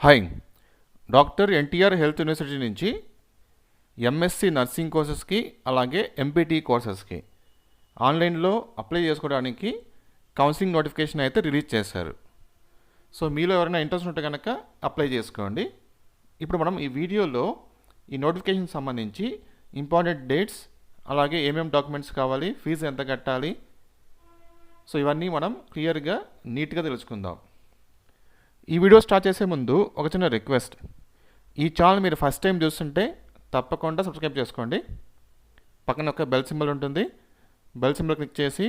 Hi, doctor NTR health university నుంచి MSc nursing కోర్సెస్కి అలాగే MPT కోర్సెస్కి ఆన్లైన్లో అప్లై చేసుకోవడానికి కౌన్సిలింగ్ నోటిఫికేషన్ అయితే రిలీజ్ చేశారు. సో మీలో ఎవరైనా ఇంట్రెస్ట్ ఉంటే కనుక అప్లై చేసుకోండి. ఇప్పుడు మనం ఈ వీడియోలో ఈ నోటిఫికేషన్ సంబంధించి ఇంపార్టెంట్ డేట్స్, అలాగే ఏమేమి డాక్యుమెంట్స్ కావాలి, ఫీజు ఎంత కట్టాలి, సో ఇవన్నీ మనం క్లియర్గా నీట్గా తెలుసుకుందాం. ఈ వీడియో స్టార్ట్ చేసే ముందు ఒక చిన్న రిక్వెస్ట్. ఈ ఛానల్ మీరు ఫస్ట్ టైం చూస్తుంటే తప్పకుండా సబ్స్క్రైబ్ చేసుకోండి. పక్కన ఒక బెల్ సింబల్ ఉంటుంది. బెల్ సింబల్ క్లిక్ చేసి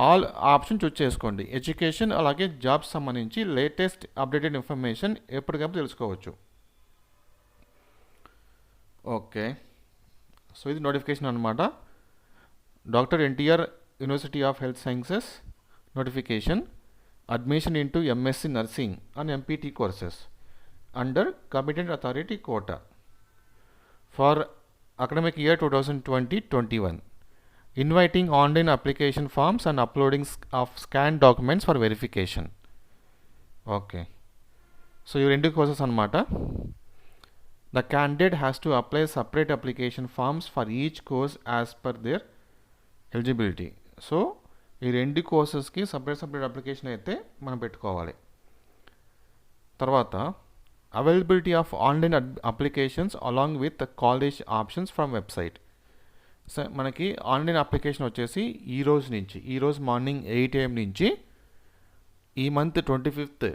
ఆల్ ఆప్షన్ చూస్ చేసుకోండి. ఎడ్యుకేషన్ అలాగే జాబ్స్ సంబంధించి లేటెస్ట్ అప్డేటెడ్ ఇన్ఫర్మేషన్ ఎప్పటికప్పుడు తెలుసుకోవచ్చు. ఓకే, సో ఇది నోటిఫికేషన్ అనమాట. Doctor NTR university of health sciences notification, admission into MSc Nursing and MPT courses under Competent Authority quota for academic year 2020-21, inviting online application forms and uploading of scanned documents for verification. Okay, so your రెండు courses anamata. The candidate has to apply separate application forms for each course as per their eligibility. So ఈ రెండు కోర్సెస్కి separate application అయితే మనం పెట్టుకోవాలి. తర్వాత availability of online applications along with college options from website. So మనకి online application వచ్చేసి ఈరోజు morning 8 AM నుంచి ఈ మంత్ 25th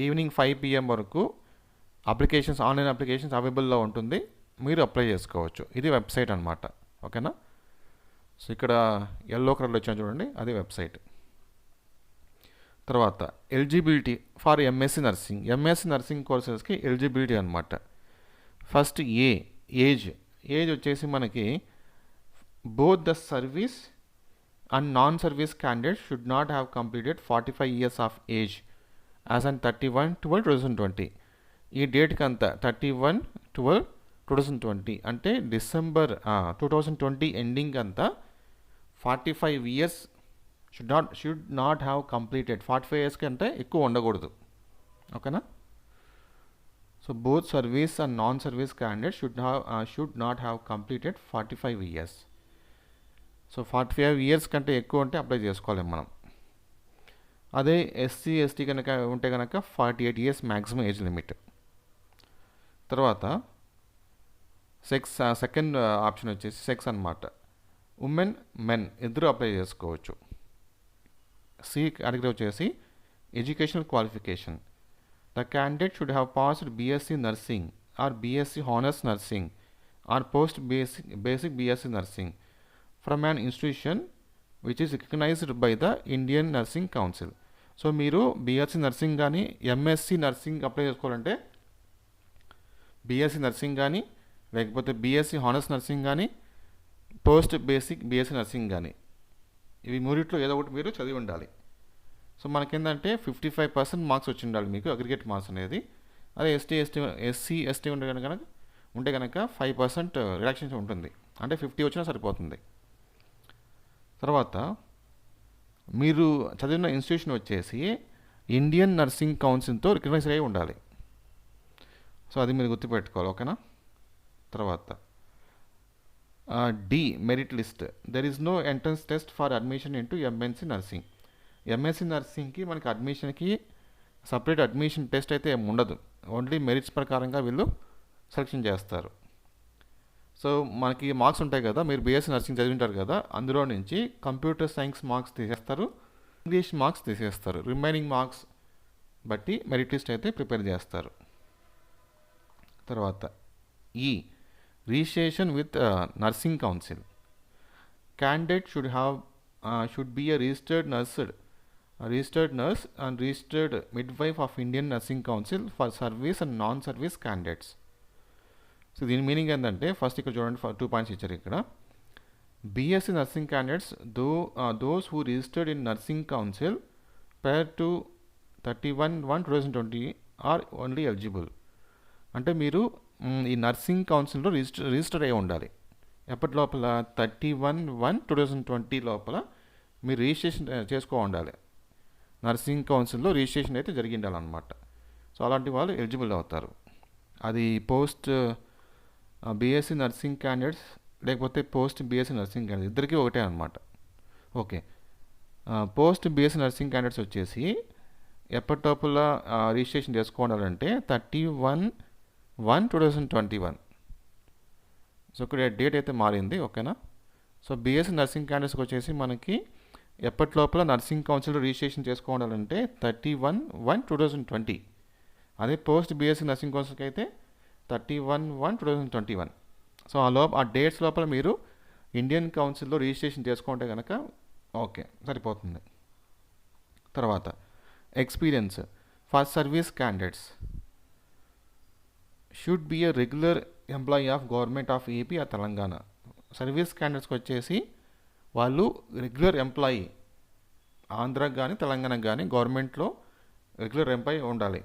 ఈవినింగ్ 5 PM వరకు ఆన్లైన్ అప్లికేషన్స్ అవైలబుల్లో ఉంటుంది. మీరు అప్లై చేసుకోవచ్చు. ఇది వెబ్సైట్ అనమాట. ఓకేనా? సో ఇక్కడ ఎల్లో కలర్లో వచ్చాను చూడండి, అది వెబ్సైట్. తర్వాత ఎలిజిబిలిటీ ఫర్ ఎంఎస్సి నర్సింగ్ కోర్సెస్కి ఎలిజిబిలిటీ అనమాట. ఫస్ట్ ఏజ్ వచ్చేసి మనకి both the service and non service candidate should not have completed 45 years of age as and 31/12/2020. ఈ డేట్కి అంతా 31/12/2020 అంటే డిసెంబర్ 2020 ఎండింగ్ అంతా 45 years should not have completed. 45 years కంటే ఎక్కువ ఉండకూడదు. ఓకేనా? So both service and non service candidate should not have completed 45 years. So 45 years కంటే ఎక్కువ ఉంటే అప్లై చేసుకోలేము మనం. అదే SC/ST కనుక ఉంటే కనుక 48 years మ్యాక్సిమం ఏజ్ లిమిట్. తర్వాత సెకండ్ ఆప్షన్ వచ్చేసి సెక్స్ అనమాట. ఉమెన్, మెన్ ఇద్దరు అప్లై చేసుకోవచ్చు. సి కేటగిరీ వచ్చేసి educational qualification. The candidate should have passed BSc nursing or BSc honours nursing or post basic BSc nursing from an institution which is recognised by the Indian nursing council. So మీరు BSc nursing కానీ MSc nursing apply చేసుకోవాలంటే BSc nursing కానీ, లేకపోతే BSc honours nursing కానీ, post basic BSc nursing కానీ, ఇవి మూడిట్లో ఏదో ఒకటి మీరు చదివి ఉండాలి. సో మనకేంటంటే 55% మార్క్స్ వచ్చి ఉండాలి మీకు, అగ్రిగేట్ మార్క్స్ అనేది. అదే SC/ST ఉంటే కనుక 5% రిడక్షన్ ఉంటుంది. అంటే 50 వచ్చినా సరిపోతుంది. తర్వాత మీరు చదివిన ఇన్స్టిట్యూషన్ వచ్చేసి ఇండియన్ నర్సింగ్ కౌన్సిల్తో రికగ్నైజ్ అయి ఉండాలి. సో అది మీరు గుర్తుపెట్టుకోవాలి. ఓకేనా? తర్వాత the merit list. There is no entrance test for admission into MSc nursing. MSc నర్సింగ్కి మనకి అడ్మిషన్కి సపరేట్ అడ్మిషన్ టెస్ట్ అయితే ఏమి ఉండదు. ఓన్లీ మెరిట్స్ ప్రకారంగా వీళ్ళు సెలెక్షన్ చేస్తారు. సో మనకి మార్క్స్ ఉంటాయి కదా, మీరు BSc నర్సింగ్ చదివింటారు కదా, అందులో నుంచి కంప్యూటర్ సైన్స్ మార్క్స్ తీసేస్తారు, ఇంగ్లీష్ మార్క్స్ తీసేస్తారు. రిమైనింగ్ మార్క్స్ బట్టి మెరిట్ లిస్ట్ అయితే ప్రిపేర్ చేస్తారు. తర్వాత registration with nursing council. Candidate should be a registered nurse and registered midwife of Indian Nursing Council for service and non-service candidates. So దీని meaning ఏంటంటే, first ఇక్కడ చూడండి, 2 points ఇచ్చారు ఇక్కడ. BSc nursing candidates those who registered in nursing council prior to 31/1/2020 are only eligible. అంటే మీరు ఈ nursing కౌన్సిల్లో రిజిస్టర్ అయి ఉండాలి. ఎప్పటి లోపల 31/1/2020 లోపల మీరు రిజిస్ట్రేషన్ చేసుకో ఉండాలి. నర్సింగ్ కౌన్సిల్లో రిజిస్ట్రేషన్ అయితే జరిగి ఉండాలన్నమాట. సో అలాంటి వాళ్ళు ఎలిజిబుల్ అవుతారు. అది పోస్ట్ బీఎస్సీ నర్సింగ్ క్యాండిడేట్స్ లేకపోతే పోస్ట్ బీఎస్సీ నర్సింగ్ క్యాండిడేట్స్ ఇద్దరికీ ఒకటే అనమాట. Okay, post BSc nursing candidates వచ్చేసి ఎప్పటిలోపల రిజిస్ట్రేషన్ చేసుకోవాలంటే 31/1/2021. సో ఇక్కడ డేట్ అయితే మారింది. ఓకేనా. సో బీఎస్సీ నర్సింగ్ క్యాండిడేట్స్కి వచ్చేసి మనకి ఎప్పటిలోపల నర్సింగ్ కౌన్సిల్ రిజిస్ట్రేషన్ చేసుకోవాలంటే 31/1/2020. అదే పోస్ట్ బీఎస్సీ నర్సింగ్ కౌన్సిల్కి అయితే 31/1/2021. సో ఆ డేట్స్ లోపల మీరు ఇండియన్ కౌన్సిల్లో రిజిస్ట్రేషన్ చేసుకుంటే కనుక ఓకే సరిపోతుంది. తర్వాత experience for service candidates should be a regular employee of government of AP ఆ తెలంగాణ. సర్వీస్ క్యాండిడేట్స్కి వచ్చేసి వాళ్ళు రెగ్యులర్ ఎంప్లాయీ ఆంధ్రాకి కానీ తెలంగాణకు కానీ గవర్నమెంట్లో రెగ్యులర్ ఎంప్లాయీ ఉండాలి.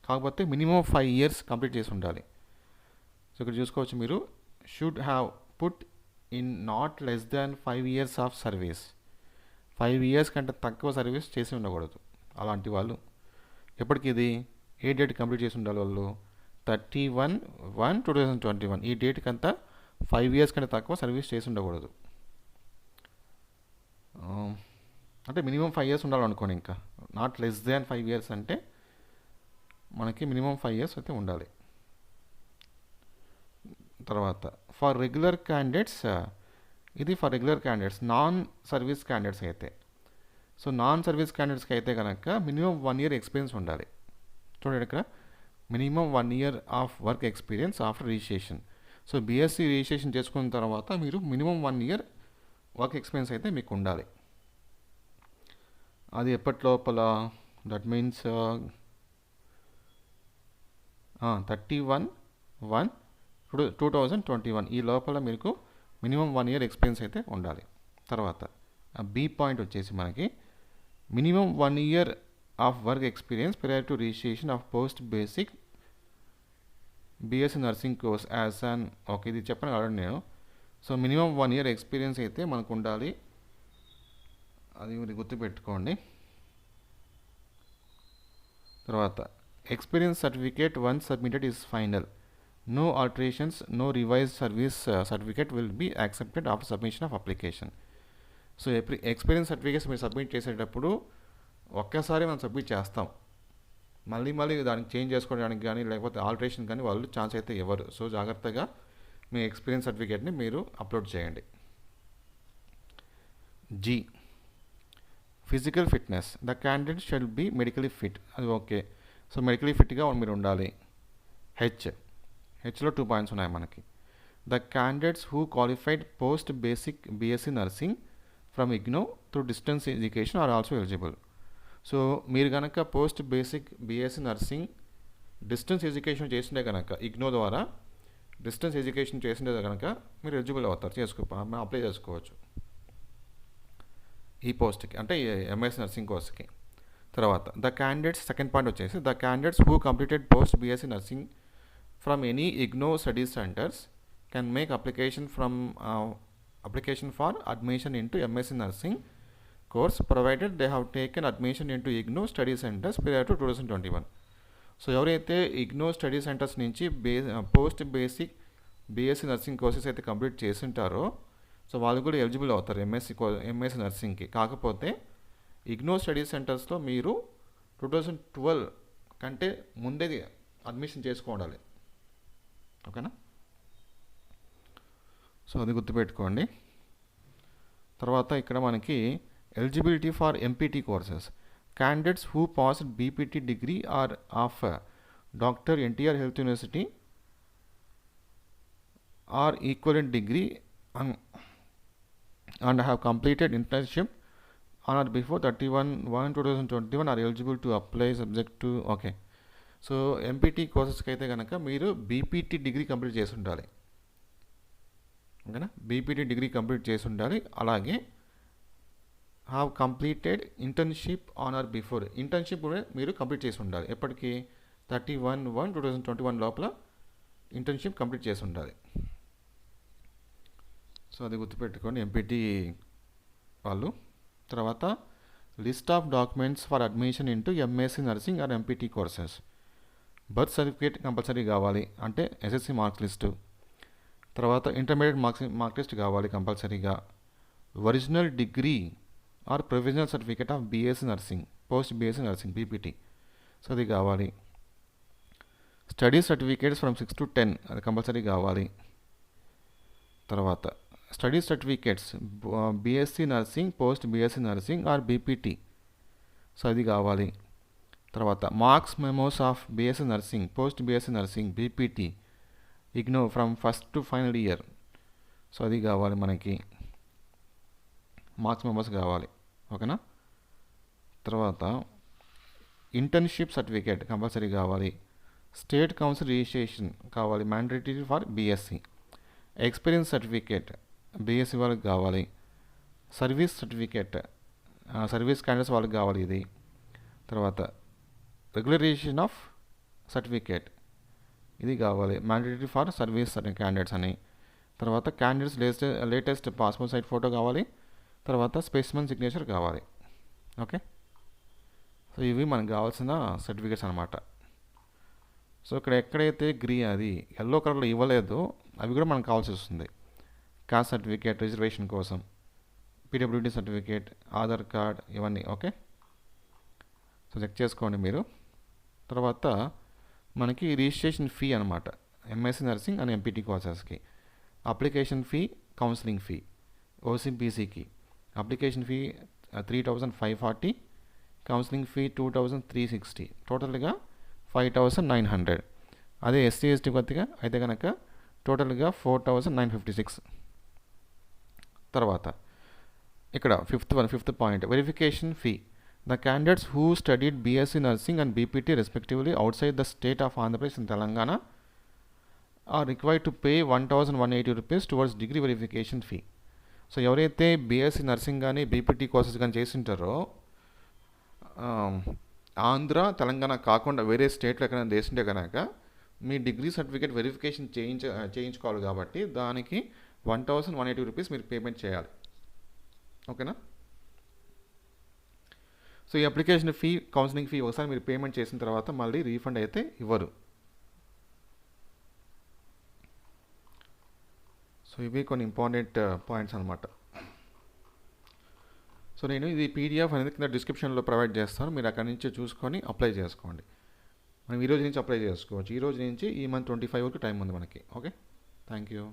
కాకపోతే మినిమం 5 years కంప్లీట్ చేసి ఉండాలి. సో ఇక్కడ చూసుకోవచ్చు మీరు, should have put in not less than 5 years of service. 5 years కంటే తక్కువ సర్వీస్ చేసి ఉండకూడదు. అలాంటి వాళ్ళు ఎప్పటికి ఇది ఏ డేట్ కంప్లీట్ చేసి ఉండాలి వాళ్ళు 31/1/2021. ఈ డేట్కి అంతా 5 years కంటే తక్కువ సర్వీస్ చేసి ఉండకూడదు. అంటే మినిమం 5 years ఉండాలనుకోండి. ఇంకా నాట్ లెస్ దాన్ 5 years అంటే మనకి మినిమం 5 years అయితే ఉండాలి. తర్వాత ఫర్ రెగ్యులర్ క్యాండిడేట్స్, ఇది for regular candidates. Non service candidates అయితే, సో నాన్ సర్వీస్ క్యాండిడేట్స్కి అయితే కనుక మినిమం 1 year ఎక్స్పీరియన్స్ ఉండాలి. చూడండి ఇక్కడ minimum 1 year of work experience after registration. So BSc registration చేసుకున్న తర్వాత మీరు మినిమం 1 year వర్క్ ఎక్స్పీరియన్స్ అయితే మీకు ఉండాలి. అది ఎప్పటిలోపల, దట్ మీన్స్ 31/1/2021 ఈ లోపల మీకు మినిమం 1 year ఎక్స్పీరియన్స్ అయితే ఉండాలి. తర్వాత బి పాయింట్ వచ్చేసి మనకి minimum 1 year of work experience prior to registration of post basic BSc nursing course as an. Okay, ఇది చెప్పను కాదండి నేను. సో మినిమం 1 year ఎక్స్పీరియన్స్ అయితే మనకు ఉండాలి. అది మీరు గుర్తుపెట్టుకోండి. తర్వాత experience certificate once submitted is final. No alterations, no revised service certificate will be accepted after submission of application. So experience certificates మీరు సబ్మిట్ చేసేటప్పుడు ఒక్కసారి మనం సబ్మిట్ చేస్తాం. మళ్ళీ దానికి చేంజ్ చేసుకోవడానికి కానీ లేకపోతే ఆల్టరేషన్ కానీ వాళ్ళు ఛాన్స్ అయితే ఇవ్వరు. సో జాగ్రత్తగా మీ ఎక్స్పీరియన్స్ సర్టిఫికేట్ని మీరు అప్లోడ్ చేయండి. G physical fitness. The candidate shall be medically fit. అది ఓకే. సో మెడికలీ ఫిట్గా మీరు ఉండాలి. హెచ్లో 2 points ఉన్నాయి మనకి. The candidates who qualified post basic BSc nursing from IGNOU through distance education are also eligible. So మీరు కనుక post basic BSc nursing distance education చేసిండే కనుక ఇగ్నో ద్వారా డిస్టెన్స్ ఎడ్యుకేషన్ చేసిండే కనుక మీరు ఎలిజిబుల్ అవుతారు, అప్లై చేసుకోవచ్చు ఈ పోస్ట్కి, అంటే ఎంఎస్ నర్సింగ్ కోర్స్కి. తర్వాత ద క్యాండిడేట్స్, సెకండ్ పాయింట్ వచ్చేసి the candidates who completed post BSc nursing from any IGNOU study centres can make application for admission into MSc nursing course provided they have taken admission into IGNOU study centres prior to 2021. So ఎవరైతే IGNOU study centres నుంచి post basic BSc nursing courses అయితే complete చేస్తుంటారో so వాళ్ళు కూడా eligible అవుతారు MSc నర్సింగ్కి. కాకపోతే IGNOU study సెంటర్స్లో మీరు 2012 కంటే ముందే అడ్మిషన్ చేసుకోవాలి. ఓకేనా. సో అది గుర్తుపెట్టుకోండి. తర్వాత ఇక్కడ మనకి eligibility for MPT courses. Candidates who passed BPT degree or of doctor NTR health university are equivalent degree and have completed internship on or before 31/1/2021 are eligible to apply subject to. Okay. So MPT కోర్సెస్కి అయితే కనుక మీరు BPT degree complete చేసి ఉండాలి. ఓకేనా, BPT degree complete చేసి ఉండాలి. అలాగే have completed internship on are before, internship కూడా మీరు కంప్లీట్ చేసి ఉండాలి. ఎప్పటికీ 31/1/2021 లోపల ఇంటర్న్షిప్ కంప్లీట్ చేసి ఉండాలి. సో అది గుర్తుపెట్టుకోండి ఎంపీటీ వాళ్ళు. తర్వాత list of documents for admission into MSc nursing or MPT courses. Birth certificate compulsory కావాలి, అంటే ఎస్ఎస్సి మార్క్స్ లిస్టు. తర్వాత ఇంటర్మీడియట్ మార్క్ లిస్ట్ కావాలి కంపల్సరీగా. Original degree or provisional certificate of BSc nursing, post BSc nursing BPT, so అది కావాలి. Study certificates from 6 to 10 అది compulsory కావాలి. తర్వాత study certificates BSc nursing, post BSc nursing or BPT, so అది కావాలి. తర్వాత marks memos of BSc nursing, post BSc nursing BPT, IGNOU from first to final year, so అది కావాలి మనకి. మార్క్స్ మెమోస్ కావాలి, ఓకేనా. తర్వాత ఇంటర్న్షిప్ సర్టిఫికేట్ కంపల్సరీ కావాలి. స్టేట్ కౌన్సిల్ రిజిస్ట్రేషన్ కావాలి, mandatory for BSc. Experience certificate BSc వాళ్ళకి కావాలి. సర్వీస్ సర్టిఫికేట్ సర్వీస్ క్యాండిడేట్స్ వాళ్ళకి కావాలి ఇది. తర్వాత రెగ్యులరైజేషన్ ఆఫ్ సర్టిఫికేట్ ఇది కావాలి, మ్యాండేటరీ ఫర్ సర్వీస్ క్యాండిడేట్స్ అని. తర్వాత candidates latest passport size photo కావాలి. తర్వాత స్పెసిమెన్ సిగ్నేచర్ కావాలి, ఓకే. సో ఇవి మనకు కావాల్సిన సర్టిఫికేట్స్ అనమాట. సో ఇక్కడ ఎక్కడైతే అది ఎల్లో కలర్లో ఇవ్వలేదో అవి కూడా మనకు కావాల్సి వస్తుంది. కాస్ట్ సర్టిఫికేట్ రిజర్వేషన్ కోసం, పీడబ్ల్యూడీ సర్టిఫికేట్, ఆధార్ కార్డ్, ఇవన్నీ, ఓకే. సో చెక్ చేసుకోండి మీరు. తర్వాత మనకి రిజిస్ట్రేషన్ ఫీ అనమాట, ఎంఎస్సీ నర్సింగ్ అండ్ ఎంపీటీ కోర్సెస్కి. Application fee, counselling fee. ఓసీబీసీకి అప్లికేషన్ ఫీ 3,540, కౌన్సిలింగ్ ఫీ 2,360, టోటల్గా 5,900. అదే ఎస్సీ ఎస్టీ కొద్దిగా అయితే కనుక టోటల్గా 4,956. తర్వాత ఇక్కడ fifth point, verification fee. The candidates who studied BSc Nursing and BPT respectively outside the state of Andhra Pradesh and Telangana are required to pay 1,180 rupees towards degree verification fee. So ఎవరైతే BSc nursing కానీ BPT courses కానీ చేసింటారో ఆంధ్ర తెలంగాణ కాకుండా వేరే స్టేట్లో ఎక్కడైనా చేసింటే కనుక మీ degree certificate verification చేయించుకోవాలి కాబట్టి దానికి 1,180 రూపీస్ మీరు పేమెంట్ చేయాలి, ఓకేనా. సో ఈ అప్లికేషన్ ఫీ, కౌన్సిలింగ్ ఫీ ఒకసారి మీరు పేమెంట్ చేసిన తర్వాత మళ్ళీ రీఫండ్ అయితే ఇవ్వరు. సో ఇవి కొన్ని ఇంపార్టెంట్ పాయింట్స్ అనమాట. సో నేను ఇది పీడిఎఫ్ అనేది కింద డిస్క్రిప్షన్లో ప్రొవైడ్ చేస్తాను, మీరు అక్కడి నుంచి చూసుకొని అప్లై చేసుకోండి. మనం ఈ రోజు నుంచి అప్లై చేసుకోవచ్చు. ఈ రోజు నుంచి ఈ మంత్ 25 వరకు టైం ఉంది మనకి, ఓకే. Thank you.